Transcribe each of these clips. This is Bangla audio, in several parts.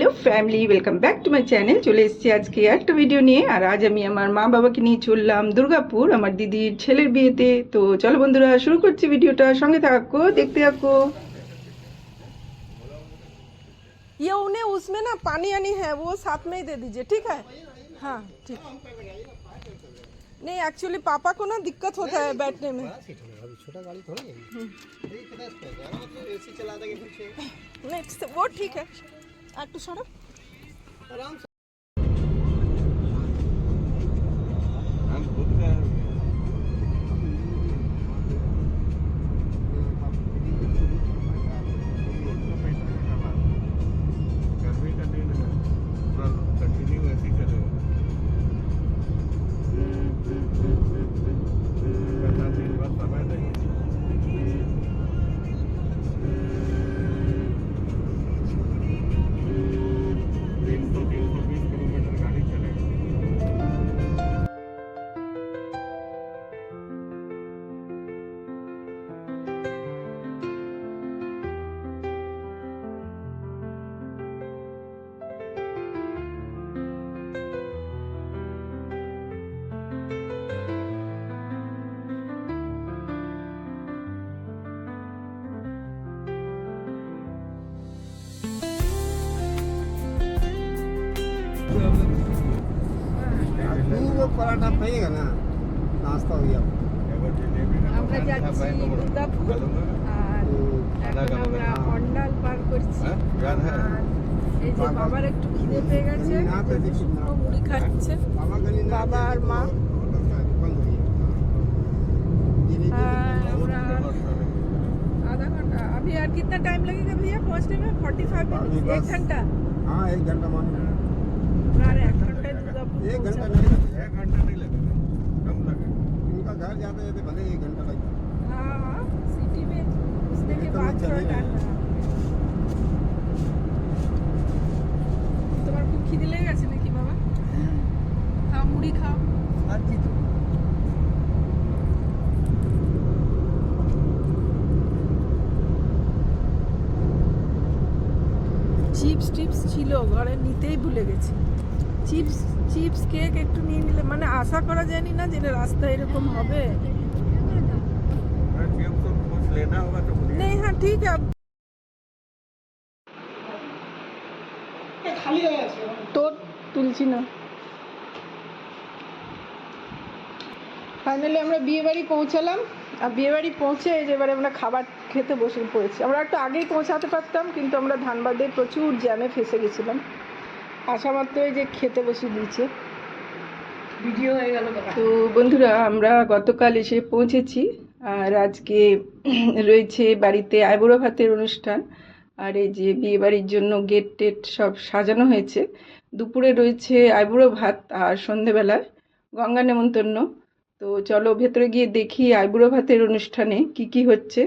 Hello family, welcome back to my channel. চলে এসেছি আজকে একটা ভিডিও নিয়ে। আর আজ আমি আমার মা বাবাকে নিয়ে চললাম দুর্গাপুর আমার দিদির ছেলের বিয়েতে। তো চলো বন্ধুরা, শুরু করছি ভিডিওটা। সঙ্গে থাকো, দেখতে থাকো। ये उन्हें उसमें ना पानी आनी है, वो साथ में ही दे दीजिए, ठीक है। हाँ ठीक। नहीं एक्चुअली पापा को ना दिक्कत होता है बैठने में। छोटा गाड़ी थोड़ा है। एसी चला देंगे पीछे। नहीं वो ठीक है। একটু সরো। आराम से। हम खुद का गर्मी का दिन है, पूरा कंटिन्यू ऐसे ही चलेगा। बरसात दिन भर समय नहीं है। तीन सौ 320 किलोमीटर गाड़ी चलेगी। वो पराठा खाइएगा ना, नाश्ता हो गया। আমরা যাচ্ছি দুর্গাপুর আর এখন আমরা অন্ডাল পার করছি। याद है? আর এই যে বাবার একটু খিদে পেয়ে গেছে, শুকনো মুড়ি খাচ্ছে বাবা আর মা। আর আমরা आधा घंटा अभी यार कितना टाइम लगेगा भैया पहुंचने में? 45 मिनट, 1 घंटा। हाँ 1 घंटा मान लो। और 1 घंटे दुर्गापुर 1 घंटा पहुंचा। नहीं, 1 घंटा नहीं लगेगा, कम लगेगा। इनका घर जाते जाते भले 1 घंटा लगता। हाँ हाँ सिटी में घुसने के तो बाद थोड़ा चलेगा। टाइम लगा। তোমার খুব খিদে লেগে গেছে নাকি বাবা? খাও মুড়ি খাও। আর কি তো চিপস টিপস ছিল ঘরে, নিতেই ভুলে গেছি। চিপস কেক একটু নিয়ে নিলে, মানে আশা করা যায়নি না যে রাস্তায় এরকম হবে। जेब से कुछ लेना होगा तो बोलिए। नहीं हाँ ठीक है। তো তুলছি না। ফাইনালি আমরা বিয়ে বাড়ি পৌঁছালাম। আর বিয়ে বাড়ি পৌঁছে এই যে এবারে আমরা খাবার খেতে বসে পড়েছি। আমরা একটু আগেই পৌঁছাতে পারতাম, কিন্তু আমরা ধানবাদে প্রচুর জ্যামে ফেসে গেছিলাম। আসা মাত্রই যে খেতে বসে দিয়েছে, ভিডিও হয়ে গেল। তো বন্ধুরা, আমরা গতকাল এসে পৌঁছেছি। আর আজকে রয়েছে বাড়িতে আইবুড়ো ভাতের অনুষ্ঠান। আর এই যে বিয়ে বাড়ির জন্য গেট টেট সব সাজানো হয়েছে। দুপুরে রয়েছে আইবুড়ো ভাত আর সন্ধেবেলায় গঙ্গা নেমন্তন্ন। তো চলো ভেতরে গিয়ে দেখি আইবুড়ো ভাতের অনুষ্ঠানে কি কি হচ্ছে।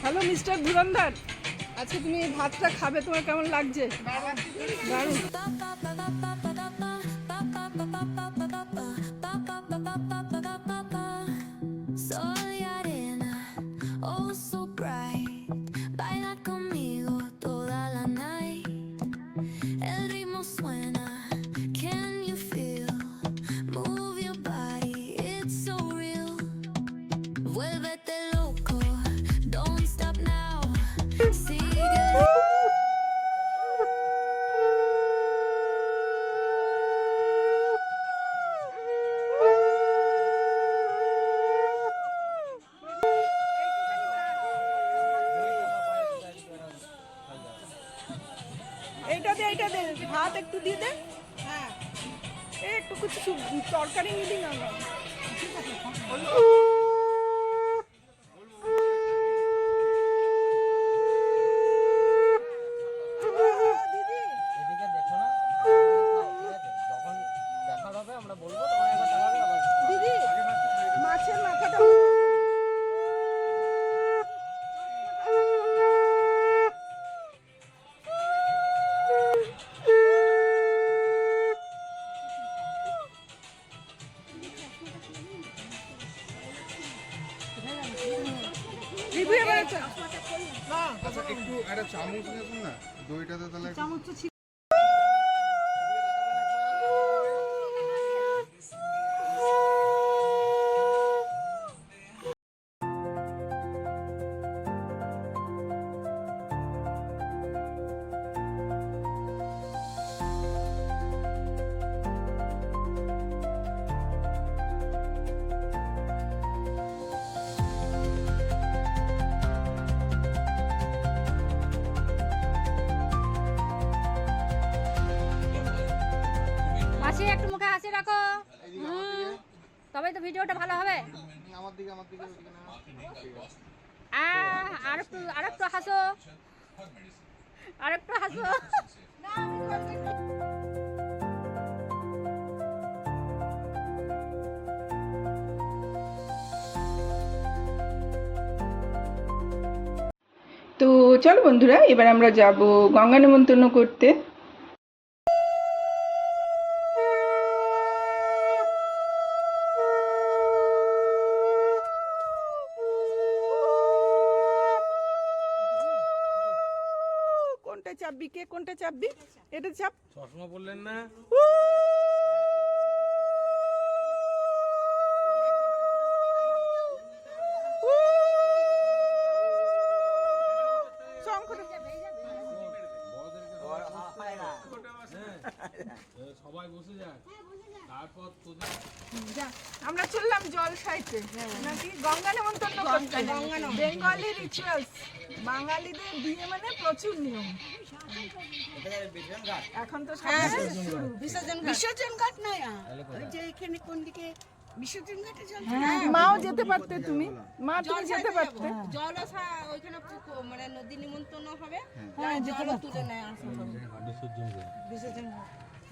হ্যালো মিস্টার ধুরন্ধর, আজকে তুমি এই ভাতটা খাবে, তোমার কেমন লাগছে? দারুণ। Soy arena, oh so bright. Baila conmigo toda la night. El ritmo suena, can you feel? Move your body, it's so real. Vuélvete loco, don't stop now. Sigue এটা দে, ভাত একটু দিয়ে দে। হ্যাঁ, একটু কিছু তরকারি নিবি না? এদিকে দেখো না, ঠিক আছে? যখন দেখা হবে আমরা বলবো, তখন একবার তাকাবে আবার। দিদি, মাছের মাথাটা রিভিউ এবারে চল। আচ্ছা একটু একটা চামচ দেখুন না, দইটাতে তাহলে হাসি, একটু মুখে হাসি রাখো। তবেই তো ভিডিওটা ভালো হবে। আমার দিকে ওদিকে না। আরেকটু হাসো, আরেকটু হাসো। তো চলো বন্ধুরা, এবার আমরা যাব গঙ্গা নেমন্তন্ন করতে। কোনটা চাপবি? কে কোনটা চাপবি? এটা চাপ। চশমা পরলেন না? সবাই বসে যাক, তারপর তোদের আমরা চললাম জল সাইতে নাকি গঙ্গা নেমন্তন্ন করতে। বেঙ্গলি রিচুয়ালস, বাঙালিদের বিয়ে মানে প্রচুর নিয়ম। এখন তো বিসর্জন ঘাট নয়, ওই যে এখানে কোন দিকে বিসর্জন ঘাটে জল। মাও যেতে পারতে, তুমি মা তুমি যেতে পারতে। জল আসা ওইখানে মানে নদী নিমন্ত্রণ হবে, জল তুলে নেয় বিসর্জন।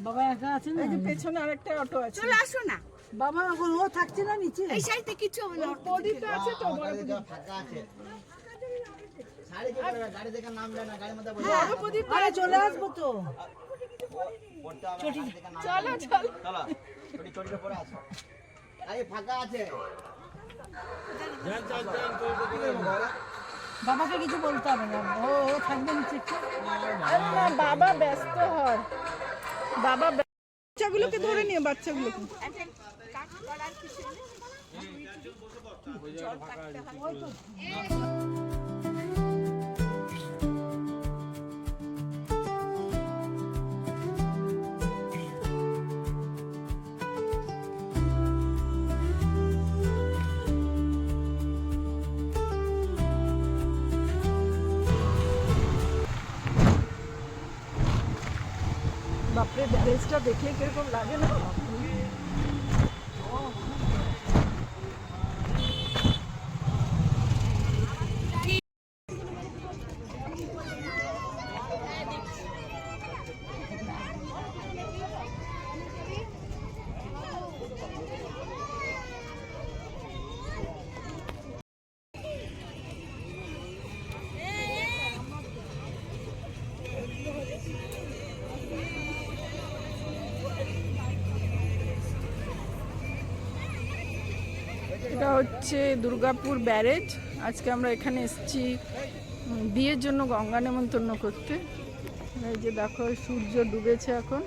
বাবা একা আছে না? এই যে পেছনে আরেকটা অটো আছে। চলে আসো না বাবা, এখন ও থাকছে না নিচে? এই সাইডে কিছু হবে না। প্রদীপটা আছে তো, বড় প্রদীপ। ফাঁকা আছে। সাড়ে কি করবে? গাড়ি থেকে নামবে না, গাড়ির মধ্যে বসে বড় প্রদীপ। আরে চলে আসবো তো। পড়তে হবে, গাড়ি থেকে নামবে না। চলো চলো। চলো, চটিটা পরে আসো। গাড়ি ফাঁকা আছে। বাবাকে কিছু বলতে হবে না, ও থাকবে নিচে। আরে না, বাবা ব্যস্ত হয়। বাবা বাচ্চাগুলোকে ধরে নিয়ে, বাচ্চাগুলোকে। বাপরে, ব্যারেজটা দেখে কিরকম লাগে না? এটা হচ্ছে দুর্গাপুর ব্যারেজ। আজকে আমরা এখানে এসেছি বিয়ের জন্য গঙ্গা নেমন্তন্ন করতে। এই যে দেখো, সূর্য ডুবেছে এখন।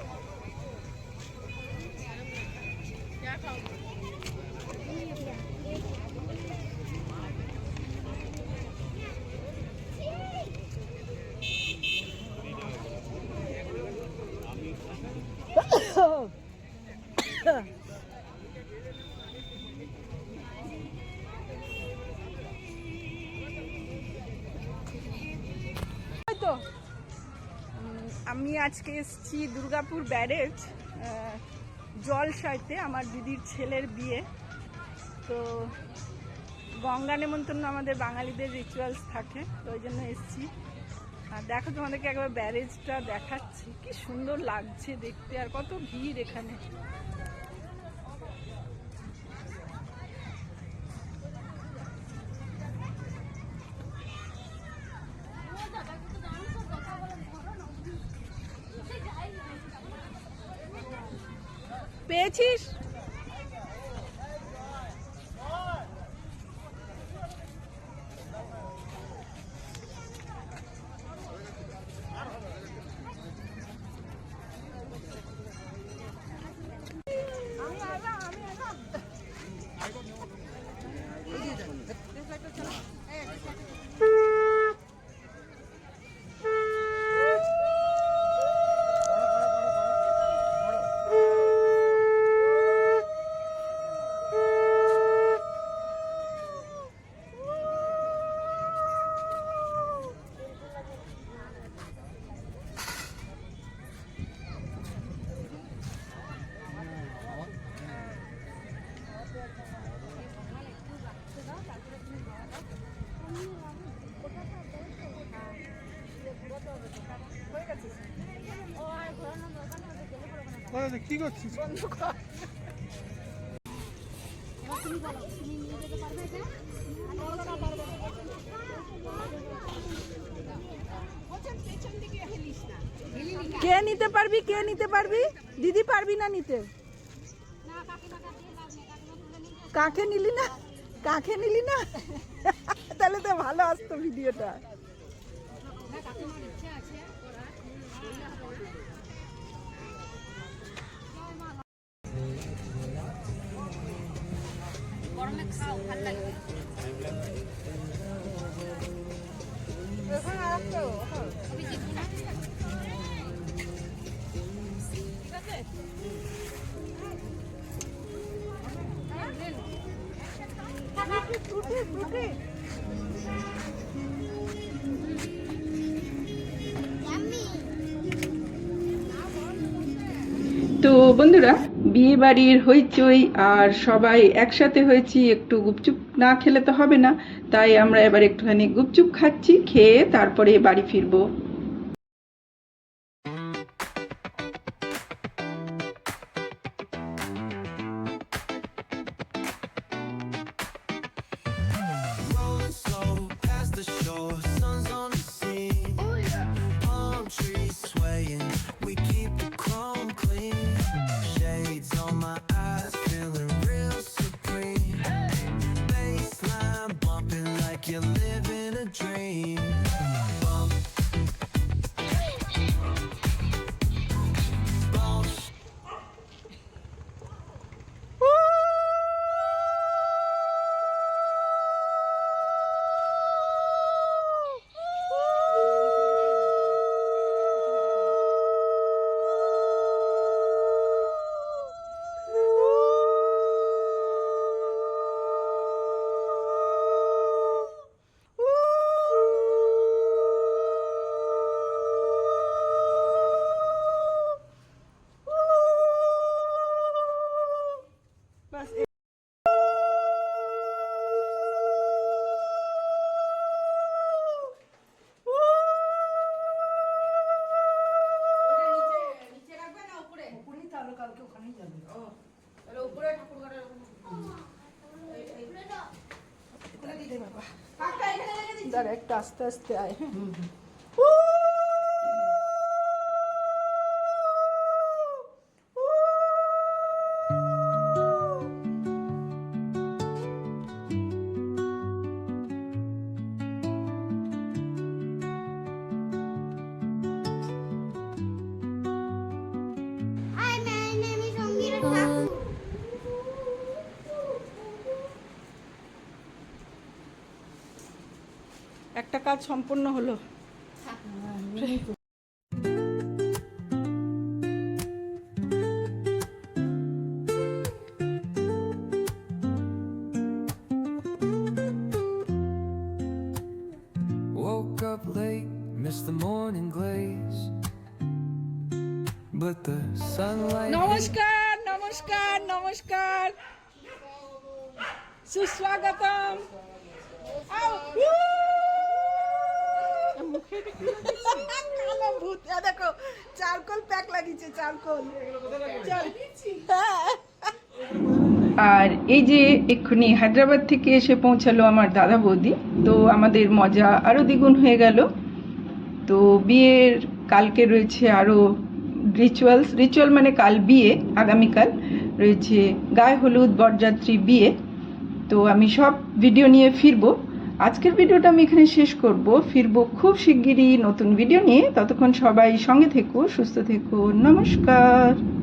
আমি আজকে এসেছি দুর্গাপুর ব্যারেজ জল সাইতে আমার দিদির ছেলের বিয়ে। তো গঙ্গা নেমন্তন্ন আমাদের বাঙালিদের রিচুয়ালস থাকে, তো ওই জন্য এসেছি। আর দেখো তোমাদেরকে একবার ব্যারেজটা দেখাচ্ছি, কি সুন্দর লাগছে দেখতে, আর কত ভিড় এখানে। পেয়েছিস? কি করছিস? কে নিতে পারবি, কে নিতে পারবি? দিদি পারবি না নিতে? কাকে নিলি না? কাকে নিলি না? তাহলে তো ভালো আসতো ভিডিওটা। গরমে খাও, ভালো লাগবে। অভিজিৎ না? ঠিক আছে? তো বন্ধুরা, বিয়ে বাড়ির হইচই আর সবাই একসাথে হয়েছি, একটু গুপচুপ না খেলে তো হবে না, তাই আমরা এবার একটুখানি গুপচুপ খাচ্ছি, খেয়ে তারপরে বাড়ি ফিরবো। Rolling slow past the shore, sun's on the scene. Palm trees swaying, we keep the chrome clean. Shades on my eyes, feeling real supreme. Baseline bumping like you're living a dream. Bump. Bump. দাঁড়া একটু আস্তে আস্তে আয়। Hi, my name is Angira Thakur. একটা কাজ সম্পূর্ণ হলো। Woke up late, missed the morning glaze. with the sunlight. নমস্কার নমস্কার নমস্কার, সুস্বাগতম। আও, উ! কালো ভূত, এ দেখো চারকোল প্যাক লাগিয়েছে, চারকোল। হ্যাঁ। আর এই যে এক্ষুনি হায়দ্রাবাদ থেকে এসে পৌঁছালো আমার দাদা বৌদি, তো আমাদের মজা আরও দ্বিগুণ হয়ে গেল। তো বিয়ের কালকে রয়েছে আরও রিচুয়াল মানে কাল বিয়ে, আগামীকাল রয়েছে গায়ে হলুদ, বরযাত্রী, বিয়ে। তো আমি সব ভিডিও নিয়ে ফিরবো। আজকের ভিডিওটা আমি এখানে শেষ করব, ফিরবো খুব শিগগিরই নতুন ভিডিও নিয়ে। ততক্ষণ সবাই সঙ্গে থেকো, সুস্থ থেকো, নমস্কার।